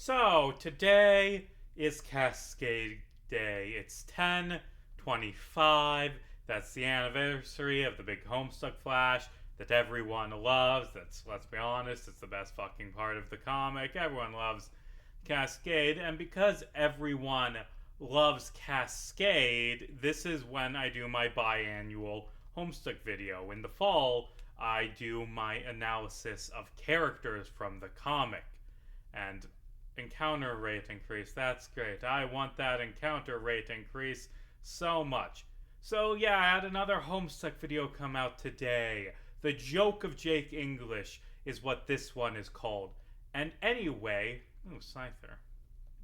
So, today is Cascade Day. It's 10/25. That's the anniversary of the big Homestuck Flash that everyone loves. Let's be honest, it's the best fucking part of the comic. Everyone loves Cascade, and because everyone loves Cascade, this is when I do my biannual Homestuck video. In the fall, I do my analysis of characters from the comic. And encounter rate increase. That's great. I want that encounter rate increase so much. So yeah, I had another Homestuck video come out today. The Joke of Jake English is what this one is called. And anyway, Scyther.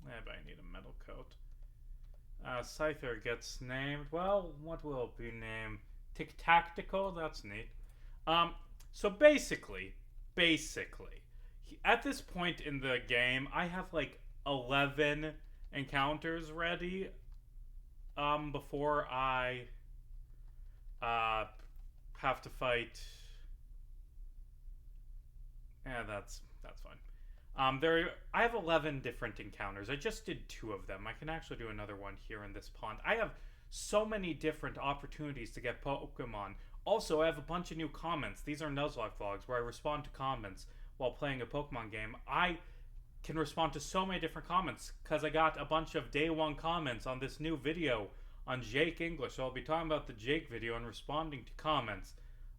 But I need a metal coat. Scyther gets named. Well, what will it be named? Tic-Tactical? That's neat. So basically, at this point in the game, I have like 11 encounters ready before I have to fight. Yeah, that's fine. I have 11 different encounters. I just did 2 of them. I can actually do another one here in this pond. I have so many different opportunities to get Pokemon. Also, I have a bunch of new comments. These are Nuzlocke vlogs where I respond to comments while playing a Pokemon game. I can respond to so many different comments because I got a bunch of day 1 comments on this new video on Jake English. So I'll be talking about the Jake video and responding to comments.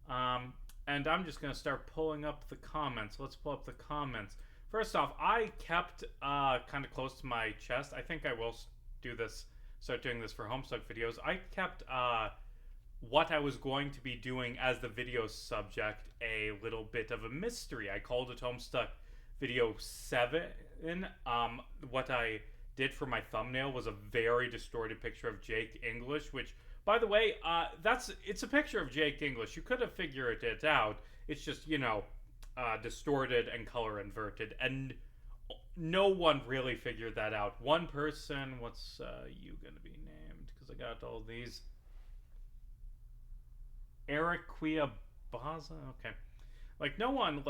And I'm just going to start pulling up the comments. Let's pull up the comments. First off, I kept kind of close to my chest. I think I will start doing this for Homestuck videos. I kept what I was going to be doing as the video subject a little bit of a mystery. I called it Homestuck Video 7. What I did for my thumbnail was a very distorted picture of Jake English, which, by the way, it's a picture of Jake English. You could have figured it out. It's just, distorted and color inverted, and no one really figured that out. One person, what's you gonna be named? Because I got all these. Eric Baza? Okay. Like, no one,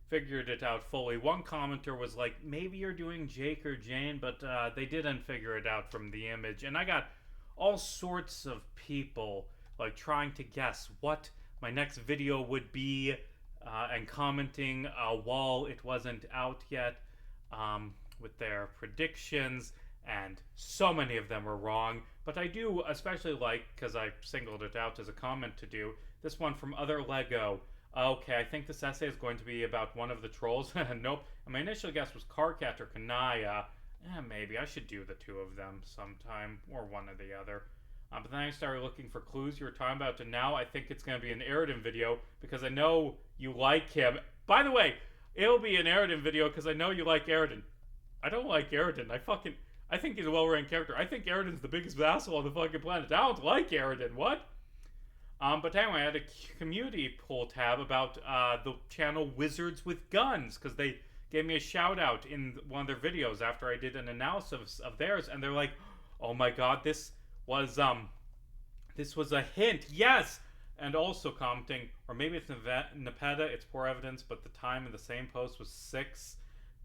figured it out fully. One commenter was like, maybe you're doing Jake or Jane, but they didn't figure it out from the image. And I got all sorts of people, trying to guess what my next video would be and commenting while it wasn't out yet with their predictions. And so many of them were wrong. But I do especially like, because I singled it out as a comment to do, this one from Other Lego. Okay, I think this essay is going to be about one of the trolls. Nope. And my initial guess was Karkat or Kanaya. Maybe. I should do the 2 of them sometime, or one or the other. But then I started looking for clues you were talking about, and now I think it's going to be an Eridan video, because I know you like him. By the way, it'll be an Eridan video, because I know you like Eridan. I don't like Eridan. I think he's a well-written character. I think Eridan's the biggest vassal on the fucking planet. I don't like Eridan. What? But anyway, I had a community poll tab about the channel Wizards with Guns, because they gave me a shout-out in one of their videos after I did an analysis of theirs, and they're like, oh my god, this was a hint. Yes! And also commenting, or maybe it's Nepeta, it's poor evidence, but the time in the same post was 6,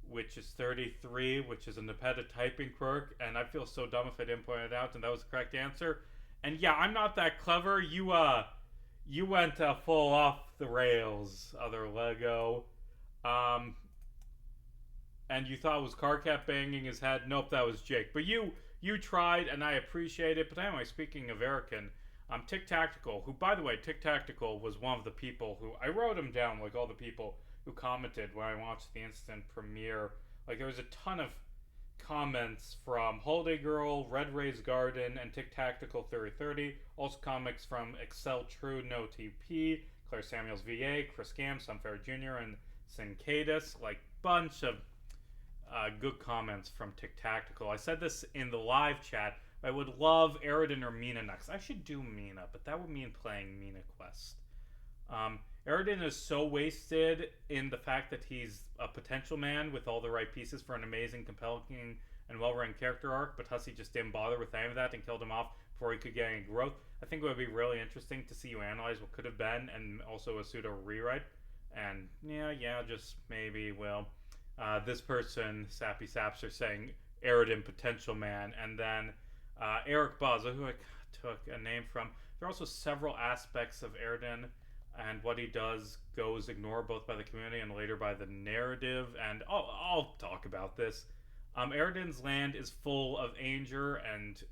which is 33, which is a Nepeta typing quirk, and I feel so dumb if I didn't point it out, and that was the correct answer. And yeah, I'm not that clever. You went full off the rails, Other Lego. And you thought it was Karkat banging his head. Nope, that was Jake. But you tried, and I appreciate it. But anyway, speaking of Erican, Tic-Tactical, who, by the way, Tic-Tactical was one of the people who, I wrote him down, like all the people who commented when I watched the instant premiere. Like, there was a ton of comments from Holiday Girl, Red Ray's Garden, and Tic-Tactical 3030. Also comics from Excel True, No TP, Claire Samuels VA, Chris Gam, Sunfair Jr., and Cincadus. Like, bunch of good comments from Tic-Tactical. I said this in the live chat. I would love Eridan or Mina next. I should do Mina, but that would mean playing Mina Quest. Eridan is so wasted in the fact that he's a potential man with all the right pieces for an amazing, compelling, and well-written character arc, but Hussey just didn't bother with any of that and killed him off before he could get any growth. I think it would be really interesting to see you analyze what could have been, and also a pseudo rewrite. And yeah, just maybe, well, This person, Sappy Saps, are saying Eridan Potential Man, and then Eric Baza, who I took a name from. There are also several aspects of Eridan, and what he does goes ignored both by the community and later by the narrative, and I'll talk about this. Eridan's land is full of angels,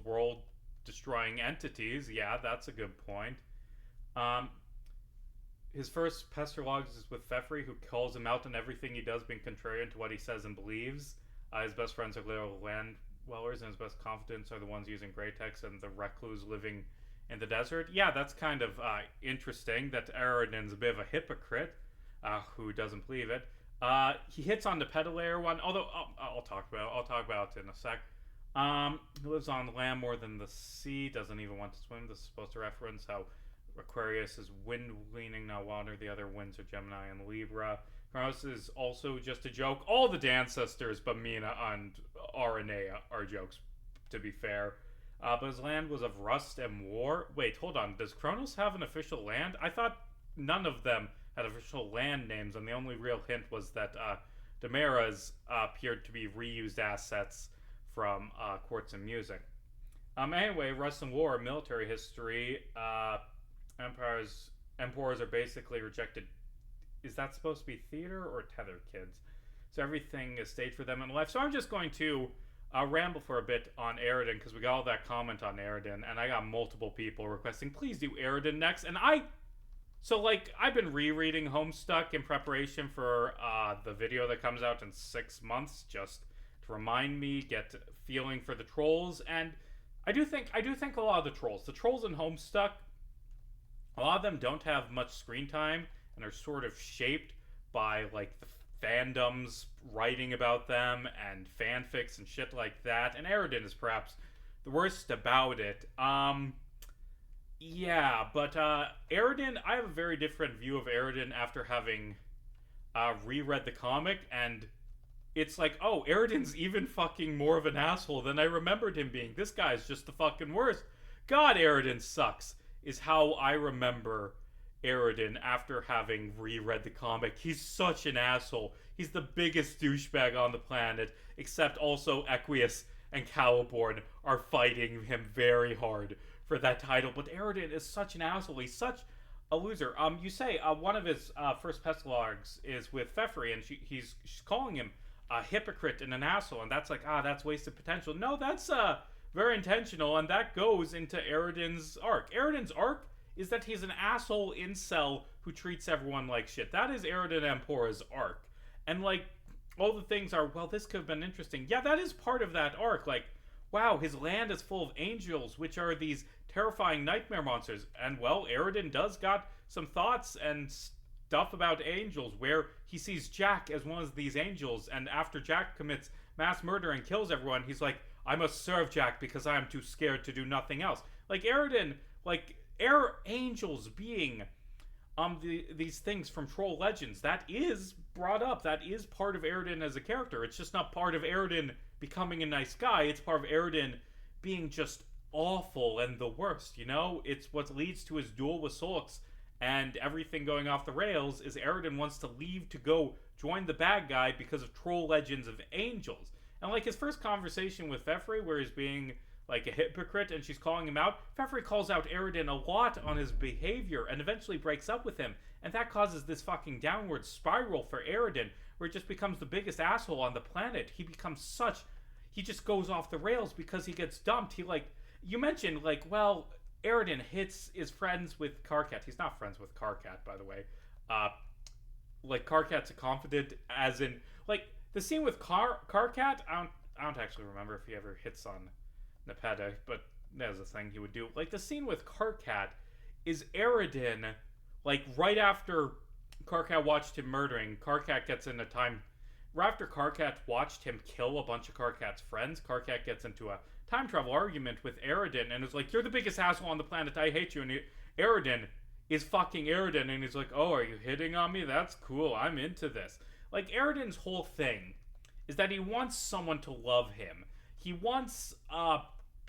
world-destroying entities. Yeah, that's a good point. Um, his first pesterogs is with Fefri, who calls him out on everything he does, being contrarian to what he says and believes. His best friends are little land dwellers, and his best confidants are the ones using Greytex and the recluse living in the desert. Yeah, that's kind of interesting that Eridan's a bit of a hypocrite who doesn't believe it. He hits on the Pedalair one, although I'll talk about it in a sec. He lives on land more than the sea, doesn't even want to swim. This is supposed to reference how Aquarius is wind leaning, not water. The other winds are Gemini and Libra. Kronos is also just a joke. All the dance sisters, but Mina and RNA are jokes, to be fair. But his land was of rust and war. Wait, hold on. Does Kronos have an official land? I thought none of them had official land names, and the only real hint was that Demera's appeared to be reused assets from Quartz and Music. Anyway, rust and war, military history. Emperors are basically rejected. Is that supposed to be theater or tether kids? So everything is staged for them in life. So I'm just going to ramble for a bit on Eridan, because we got all that comment on Eridan, and I got multiple people requesting, please do Eridan next. And I've been rereading Homestuck in preparation for the video that comes out in 6 months, just to remind me, get feeling for the trolls. And I do think a lot of the trolls in Homestuck, a lot of them don't have much screen time and are sort of shaped by like the fandoms writing about them and fanfics and shit like that. And Eridan is perhaps the worst about it. Yeah, but Eridan, I have a very different view of Eridan after having reread the comic, and it's like, oh, Eridan's even fucking more of an asshole than I remembered him being. This guy's just the fucking worst. God, Eridan sucks, is how I remember Eridan after having reread the comic. He's such an asshole. He's the biggest douchebag on the planet, except also Equius and Caliborn are fighting him very hard for that title. But Eridan is such an asshole. He's such a loser. You say one of his first pestalogs is with Fefri, and she's calling him a hypocrite and an asshole, and that's like, that's wasted potential. No, that's very intentional, and that goes into Eridan's arc. Eridan's arc is that he's an asshole incel who treats everyone like shit. That is Eridan Ampora's arc. And like, all the things are, well, this could have been interesting. Yeah, that is part of that arc. Like, wow, his land is full of angels, which are these terrifying nightmare monsters. And well, Eridan does got some thoughts and stuff about angels, where he sees Jack as one of these angels, and after Jack commits mass murder and kills everyone, he's like, I must serve Jack because I am too scared to do nothing else. Like, Eridan, like, angels being these things from Troll Legends, that is brought up. That is part of Eridan as a character. It's just not part of Eridan becoming a nice guy. It's part of Eridan being just awful and the worst, you know? It's what leads to his duel with Solix and everything going off the rails is Eridan wants to leave to go join the bad guy because of Troll Legends of Angels. And like his first conversation with Fefri, where he's being like a hypocrite and she's calling him out, Fefri calls out Eridan a lot on his behavior and eventually breaks up with him. And that causes this fucking downward spiral for Eridan, where it just becomes the biggest asshole on the planet. He just goes off the rails because he gets dumped. You mentioned, like, well, Eridan is friends with Karkat. He's not friends with Karkat, by the way. Like, Karkat's a confidant, as in, like, the scene with Karkat, I don't actually remember if he ever hits on Nepeta, but that was a thing he would do. Like, the scene with Karkat is Eridan, like, right after Karkat watched him murdering, Karkat gets in a time... Right after Karkat watched him kill a bunch of Karkat's friends, Karkat gets into a time travel argument with Eridan and is like, you're the biggest asshole on the planet, I hate you. And Eridan is fucking Eridan, and he's like, oh, are you hitting on me? That's cool, I'm into this. Like, Eridan's whole thing is that he wants someone to love him. He wants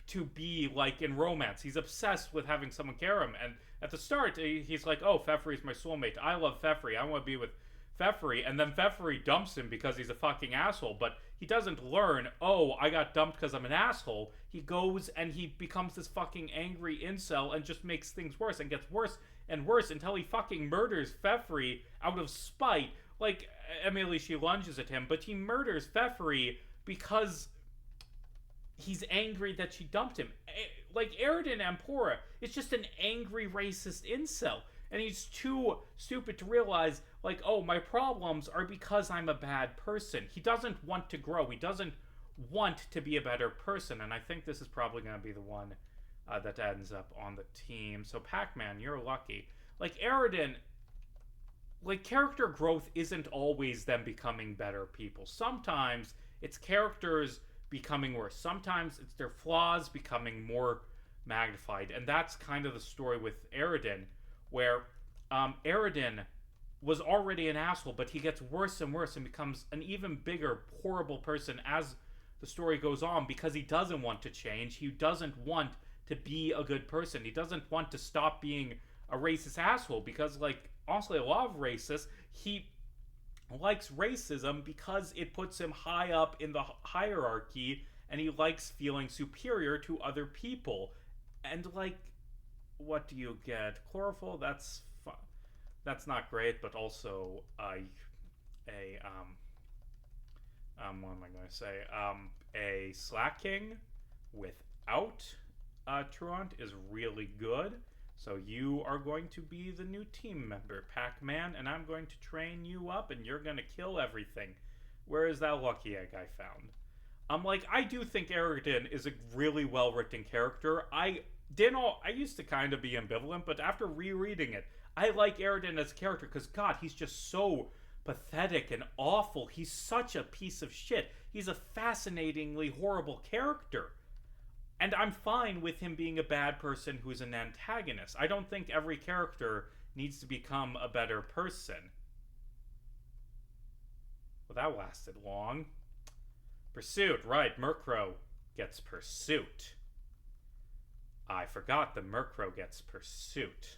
to be, like, in romance. He's obsessed with having someone care him. And at the start, he's like, oh, Fefri's my soulmate. I love Fefri. I want to be with Fefri, and then Fefri dumps him because he's a fucking asshole, but he doesn't learn, oh, I got dumped because I'm an asshole. He goes and he becomes this fucking angry incel and just makes things worse and gets worse and worse until he fucking murders Fefri out of spite. Like, Emily, she lunges at him, but he murders Fefri because he's angry that she dumped him. Like, Eridan Ampora is just an angry racist incel. And he's too stupid to realize, like, oh, my problems are because I'm a bad person. He doesn't want to grow. He doesn't want to be a better person. And I think this is probably going to be the one that ends up on the team. So, Pac-Man, you're lucky. Like, Eridan, like, character growth isn't always them becoming better people. Sometimes it's characters becoming worse. Sometimes it's their flaws becoming more magnified. And that's kind of the story with Eridan, where Eridan was already an asshole, but he gets worse and worse and becomes an even bigger, horrible person as the story goes on because he doesn't want to change. He doesn't want to be a good person. He doesn't want to stop being a racist asshole because, like, honestly, a lot of racists, he likes racism because it puts him high up in the hierarchy and he likes feeling superior to other people. And, like, what do you get? Chlorophyll, that's fun. That's not great, but also what am I going to say? A Slacking without Truant is really good. So you are going to be the new team member, Pac-Man, and I'm going to train you up, and you're going to kill everything. Where is that lucky egg I found? I do think Eridan is a really well-written character. I used to kind of be ambivalent, but after rereading it, I like Eridan as a character because, God, he's just so pathetic and awful. He's such a piece of shit. He's a fascinatingly horrible character. And I'm fine with him being a bad person who's an antagonist. I don't think every character needs to become a better person. Well, that lasted long. Pursuit, right. Murkrow gets Pursuit. I forgot the Murkrow gets Pursuit.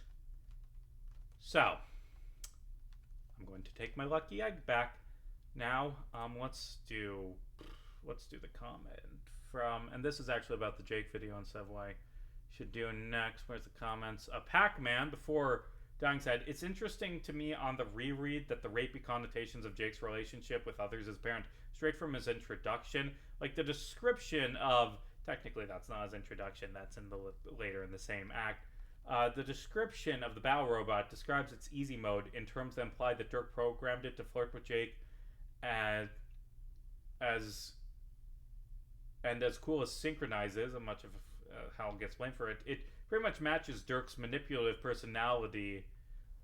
So, I'm going to take my lucky egg back. Now, let's do the comment from, and this is actually about the Jake video and stuff I should do next. Where's the comments? Pac-Man, before dying, said, it's interesting to me on the reread that the rapey connotations of Jake's relationship with others as parent, straight from his introduction, like the description of, technically that's not his introduction, that's in the later in the same act. The description of the battle robot describes its easy mode in terms that imply that Dirk programmed it to flirt with Jake as cool as Synchronize is, and much of how it gets blamed for it, it pretty much matches Dirk's manipulative personality.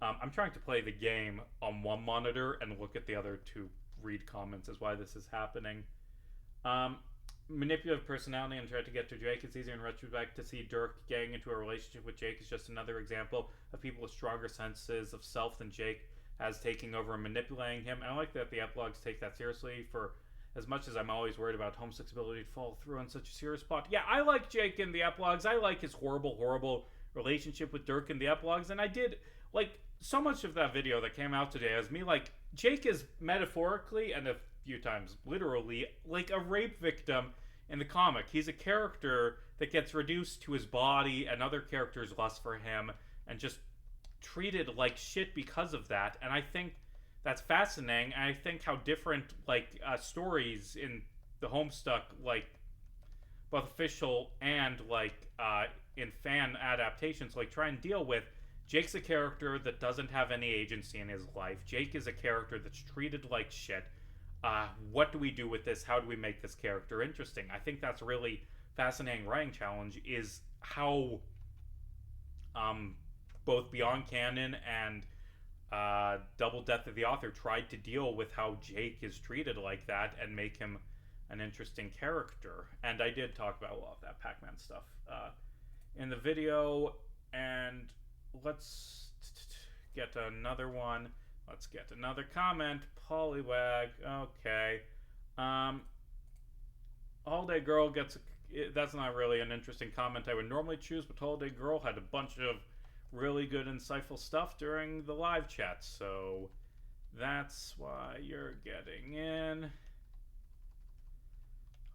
I'm trying to play the game on one monitor and look at the other to read comments is why this is happening. Manipulative personality and try to get to Jake. It's easier in retrospect to see Dirk getting into a relationship with Jake is just another example of people with stronger senses of self than Jake has taking over and manipulating him. And I like that the epilogues take that seriously, for as much as I'm always worried about Homestuck's ability to follow through on such a serious plot. Yeah, I like Jake in the epilogues. I like his horrible, horrible relationship with Dirk in the epilogues. And I did, like, so much of that video that came out today as me, like, Jake is metaphorically and a few times literally like a rape victim in the comic. He's a character that gets reduced to his body and other characters lust for him and just treated like shit because of that. And I think that's fascinating. And I think how different, like, stories in the Homestuck, like, both official and, like, in fan adaptations, like, try and deal with Jake's a character that doesn't have any agency in his life. Jake is a character that's treated like shit. What do we do with this? How do we make this character interesting? I think that's a really fascinating writing challenge, is how both Beyond Canon and Double Death of the Author tried to deal with how Jake is treated like that and make him an interesting character. And I did talk about a lot of that Pac-Man stuff in the video. And let's get another one. Let's get another comment. Poliwag. Okay. Holiday Girl gets... That's not really an interesting comment I would normally choose, but Holiday Girl had a bunch of really good, insightful stuff during the live chat, so That's why you're getting in.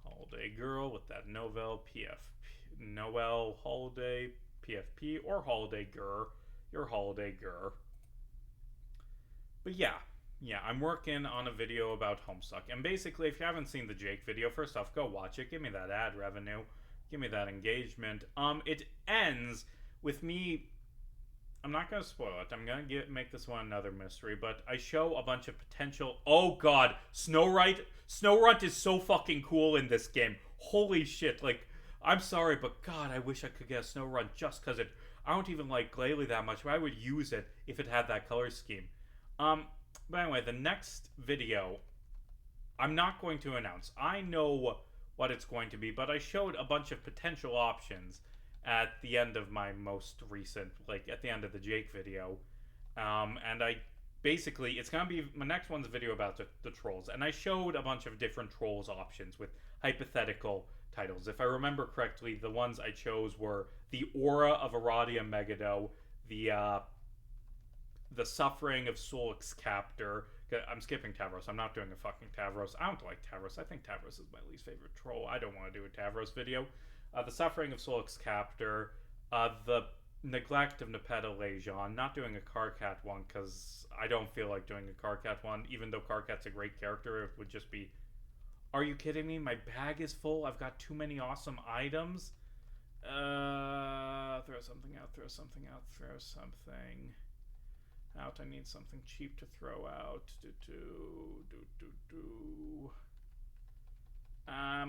Holiday Girl with that Novel PFP. Noel Holiday PFP or Holiday Gur. Your Holiday Gur. But yeah, I'm working on a video about Homestuck. And basically, if you haven't seen the Jake video, first off, go watch it. Give me that ad revenue. Give me that engagement. It ends with me. I'm not going to spoil it. I'm going to make this one another mystery, but I show a bunch of potential. Oh god, Snowrunt is so fucking cool in this game. Holy shit. Like, I'm sorry, but god, I wish I could get a Snowrunt just because I don't even like Glalie that much, but I would use it if it had that color scheme. But anyway, the next video, I'm not going to announce. I know what it's going to be, but I showed a bunch of potential options at the end of my most recent, like at the end of the Jake video. And I basically, it's going to be, my next one's a video about the trolls. And I showed a bunch of different trolls options with hypothetical titles. If I remember correctly, the ones I chose were the Aura of Aradia Megado, the Suffering of Solix Captor. I'm skipping Tavros. I'm not doing a fucking Tavros. I don't like Tavros. I think Tavros is my least favorite troll. I don't want to do a Tavros video. The Suffering of Solix Captor. The Neglect of Nepeta Lejon. Not doing a Karkat one because I don't feel like doing a Karkat one. Even though Karkat's a great character, it would just be... Are you kidding me? My bag is full. I've got too many awesome items. Throw something out. Throw something out. Throw something out. I need something cheap to throw out.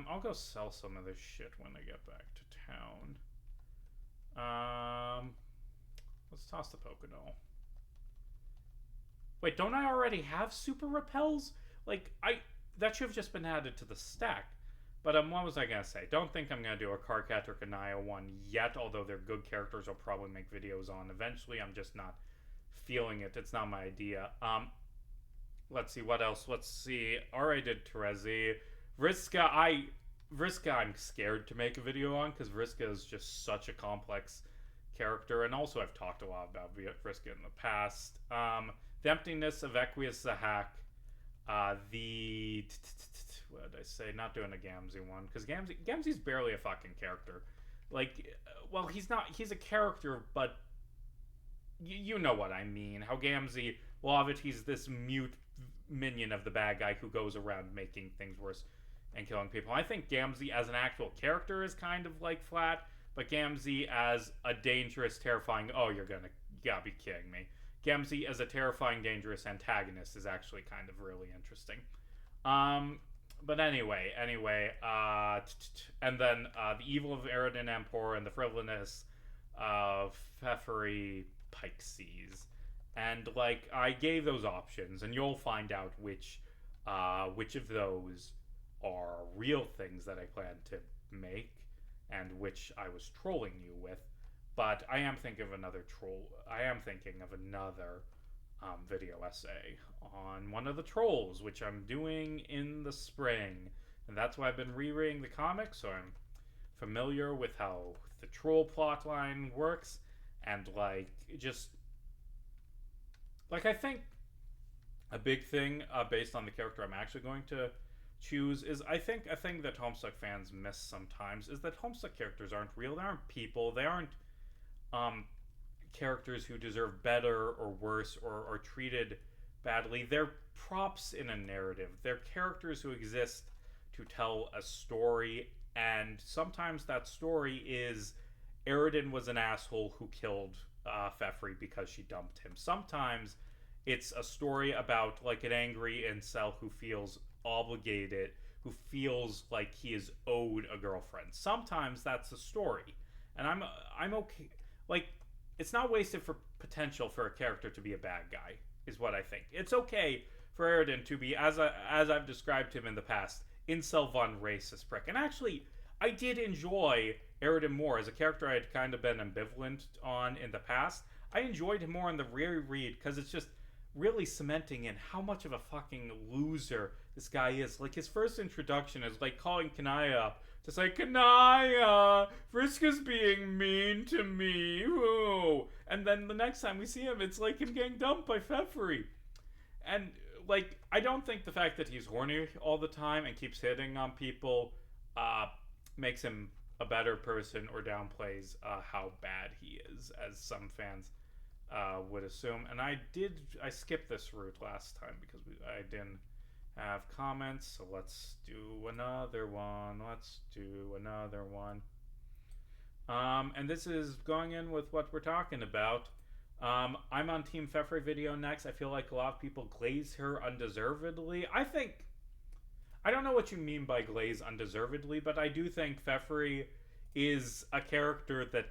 I'll go sell some of this shit when I get back to town. Let's toss the Pokédoll. Wait, don't I already have super repels? Like, that should have just been added to the stack. But what was I gonna say? Don't think I'm gonna do a Karkat or Kanaya one yet, although they're good characters I'll probably make videos on eventually. I'm just not feeling it. It's not my idea. Let's see, what else? Let's see. Already did Terezi. Vriska, I'm scared to make a video on because Vriska is just such a complex character, and also I've talked a lot about Vriska in the past. The Emptiness of Equius Zahak. What did I say? Not doing a Gamzee one because Gamzee's barely a fucking character. Like, well, he's not. He's a character, but you know what I mean. How Gamzee, well, he's this mute minion of the bad guy who goes around making things worse and killing people. I think Gamzee as an actual character is kind of like flat, but Gamzee as a dangerous, terrifying, you gotta be kidding me. Gamzee as a terrifying, dangerous antagonist is actually kind of really interesting. But anyway, and then the evil of Eridan Ampora and the frivolousness of Pfeffery Pikesies. And like, I gave those options, and you'll find out which of those are real things that I plan to make, and which I was trolling you with. But I am thinking of another video essay on one of the trolls, which I'm doing in the spring. And that's why I've been rereading the comics, so I'm familiar with how the troll plotline works. And like, I think a big thing based on the character I'm actually going to choose is, I think a thing that Homestuck fans miss sometimes is that Homestuck characters aren't real. They aren't people. They aren't characters who deserve better or worse or are treated badly. They're props in a narrative. They're characters who exist to tell a story, and sometimes that story is Eridan was an asshole who killed Pfeffery because she dumped him. Sometimes it's a story about like an angry incel who feels obligated, who feels like he is owed a girlfriend. Sometimes that's a story, and I'm okay. Like, it's not wasted for potential for a character to be a bad guy, is what I think. It's okay for Eridan to be, as I've described him in the past, incel von racist prick. And actually, I did enjoy Eridan more as a character I had kind of been ambivalent on in the past. I enjoyed him more in the reread because it's just really cementing in how much of a fucking loser this guy is. Like, his first introduction is like calling Kanaya up to say, Kanaya, Vriska's being mean to me. Ooh. And then the next time we see him, it's like him getting dumped by Pfeffery. And like, I don't think the fact that he's horny all the time and keeps hitting on people makes him a better person or downplays how bad he is, as some fans would assume. And I skipped this route last time because I didn't have comments, so let's do another one. And this is going in with what we're talking about. I'm on Team Fefre video next. I feel like a lot of people glaze her undeservedly. I don't know what you mean by glaze undeservedly, but I do think Fefre is a character that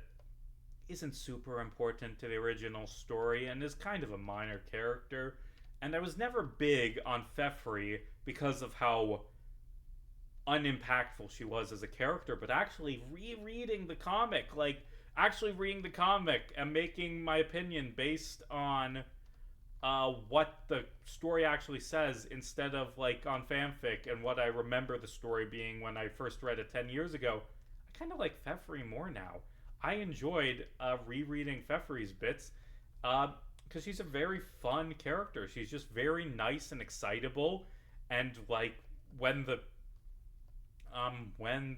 isn't super important to the original story and is kind of a minor character. And I was never big on Fefre because of how unimpactful she was as a character, but actually reading the comic and making my opinion based on what the story actually says instead of like on fanfic and what I remember the story being when I first read it 10 years ago, I kind of like Fefre more now. I enjoyed rereading Fefre's bits because she's a very fun character. She's just very nice and excitable, and like when the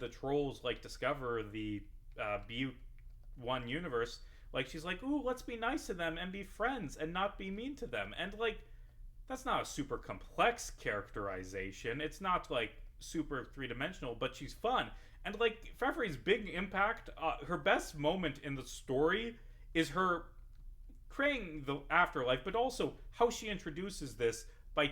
trolls like discover the B1 universe, like she's like, ooh, let's be nice to them and be friends and not be mean to them. And like, that's not a super complex characterization. It's not like super three-dimensional, but she's fun. And like Fefre's big impact, her best moment in the story is her creating the afterlife, but also how she introduces this by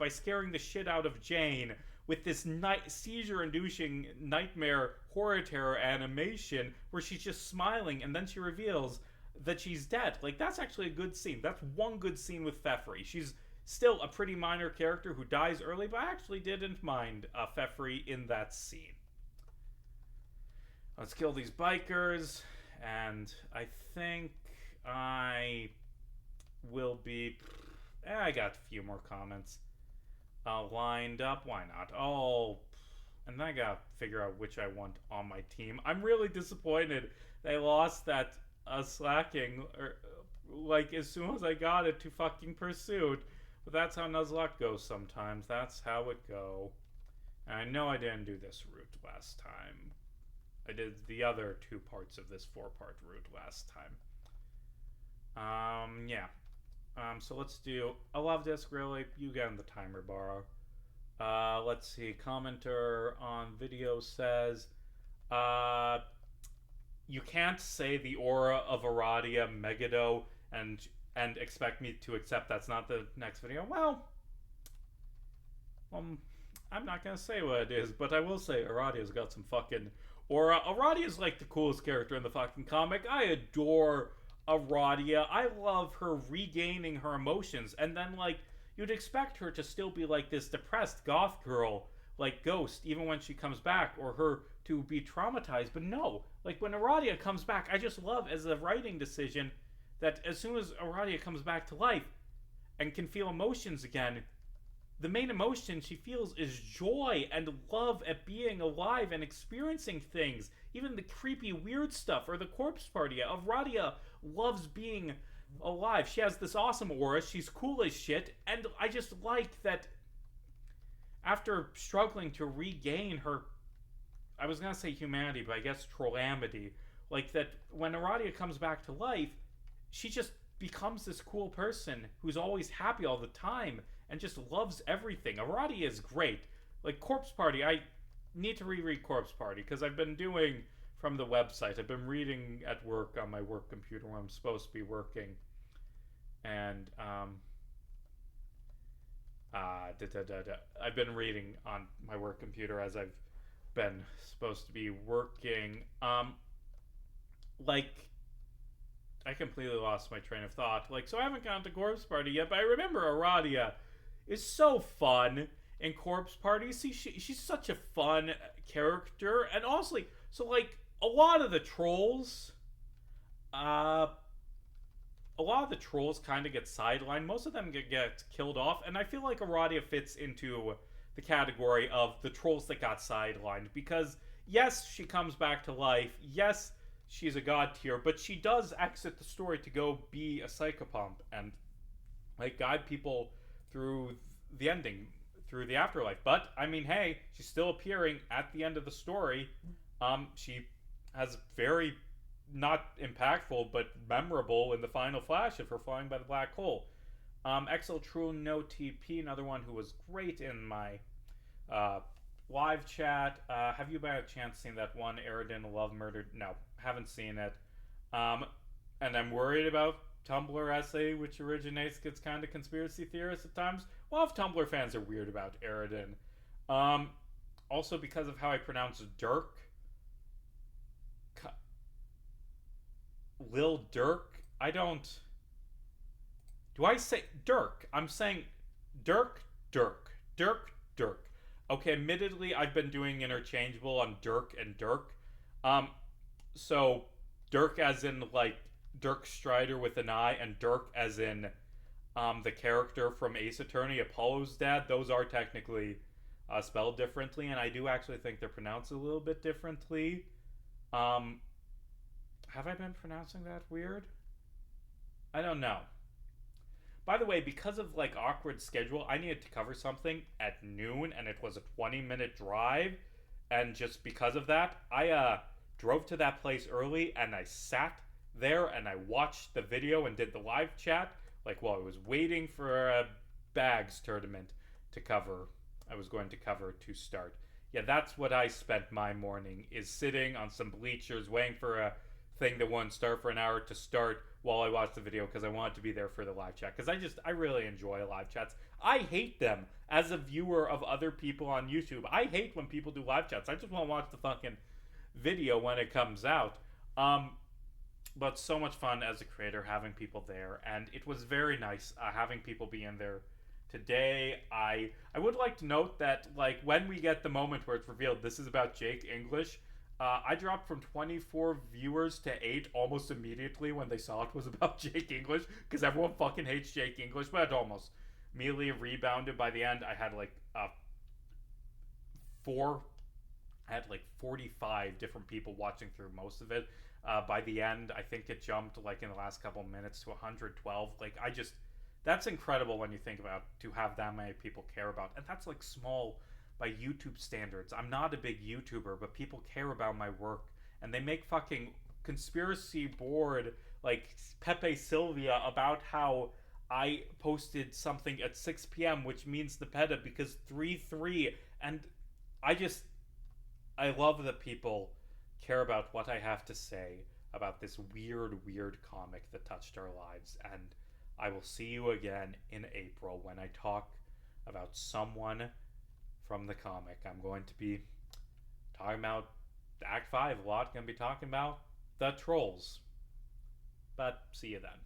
scaring the shit out of Jane with this seizure-inducing nightmare horror terror animation where she's just smiling and then she reveals that she's dead. Like, that's actually a good scene. That's one good scene with Fefre. She's still a pretty minor character who dies early, but I actually didn't mind Fefre in that scene. Let's kill these bikers, and I think I will be... I got a few more comments lined up. Why not? And then I gotta figure out which I want on my team. I'm really disappointed they lost that slacking, like, as soon as I got it to fucking Pursuit. But that's how Nuzlocke goes sometimes. That's how it go. And I know I didn't do this route last time. I did the other 2 parts of this 4-part route last time. Yeah. So let's do a love disc, really. You get in the timer bar. Let's see. Commenter on video says, you can't say the aura of Aradia Megado and expect me to accept that's not the next video. Well, I'm not gonna say what it is, but I will say Aradia's got some fucking aura. Aradia's like the coolest character in the fucking comic. I adore Aradia. I love her regaining her emotions, and then like you'd expect her to still be like this depressed goth girl like Ghost even when she comes back, or her to be traumatized. But no, like when Aradia comes back, I just love as a writing decision that as soon as Aradia comes back to life and can feel emotions again, the main emotion she feels is joy and love at being alive and experiencing things. Even the creepy, weird stuff, or the corpse party. Aradia loves being alive. She has this awesome aura. She's cool as shit. And I just like that after struggling to regain her, I was going to say humanity, but I guess trollamity. Like that when Aradia comes back to life, she just becomes this cool person who's always happy all the time and just loves everything. Aradia is great. Like Corpse Party, I need to reread Corpse Party because I've been doing from the website. I've been reading at work on my work computer where I'm supposed to be working. And I've been reading on my work computer as I've been supposed to be working. Like, I completely lost my train of thought. Like, so I haven't gone to Corpse Party yet, but I remember Aradia is so fun in Corpse Party. See, she's such a fun character. And also, so like, a lot of the trolls kind of get sidelined. Most of them get killed off. And I feel like Aradia fits into the category of the trolls that got sidelined. Because, yes, she comes back to life. Yes, she's a god tier. But she does exit the story to go be a psychopomp and, like, guide people through the ending through the afterlife. But I mean, hey, she's still appearing at the end of the story. She has very not impactful but memorable in the final flash of her flying by the black hole. XL True No TP, another one who was great in my uh, live chat. Have you by a chance seen that one Eridan Love Murdered? No, haven't seen it. Um, and I'm worried about Tumblr essay, which originates, gets kind of conspiracy theorist at times. A lot of Tumblr fans are weird about Eridan. Um, Also because of how I pronounce Dirk. Lil Durk. I don't. Do I say Dirk? I'm saying Dirk, Dirk, Dirk, Dirk. Okay, admittedly, I've been doing interchangeable on Dirk and Dirk. Um, so Dirk as in like Dirk Strider with an I, and Dirk as in the character from Ace Attorney, Apollo's dad. Those are technically spelled differently, and I do actually think they're pronounced a little bit differently. Um, have I been pronouncing that weird? I don't know. By the way, because of like awkward schedule, I needed to cover something at noon, and it was a 20-minute drive. And just because of that, I drove to that place early, and I sat there and I watched the video and did the live chat, like while I was waiting for a bags tournament to cover. I was going to cover to start. Yeah, that's what I spent my morning, is sitting on some bleachers waiting for a thing that won't start for an hour to start while I watch the video, because I wanted to be there for the live chat, because I really enjoy live chats. I hate them as a viewer of other people on YouTube. I hate when people do live chats. I just want to watch the fucking video when it comes out. But so much fun as a creator having people there, and it was very nice having people be in there today. I would like to note that, like, when we get the moment where it's revealed this is about Jake English, I dropped from 24 viewers to 8 almost immediately when they saw it was about Jake English, because everyone fucking hates Jake English, but it almost immediately rebounded. By the end, I had like 45 different people watching through most of it. By the end, I think it jumped, like in the last couple minutes, to 112. Like, that's incredible when you think about, to have that many people care about, and that's like small by YouTube standards. I'm not a big YouTuber, but people care about my work, and they make fucking conspiracy board like Pepe Sylvia about how I posted something at 6 p.m., which means the PETA, because 3-3, and I love that people care about what I have to say about this weird comic that touched our lives. And I will see you again in April when I talk about someone from the comic. I'm going to be talking about Act 5 a lot. Going to be talking about the trolls. But see you then.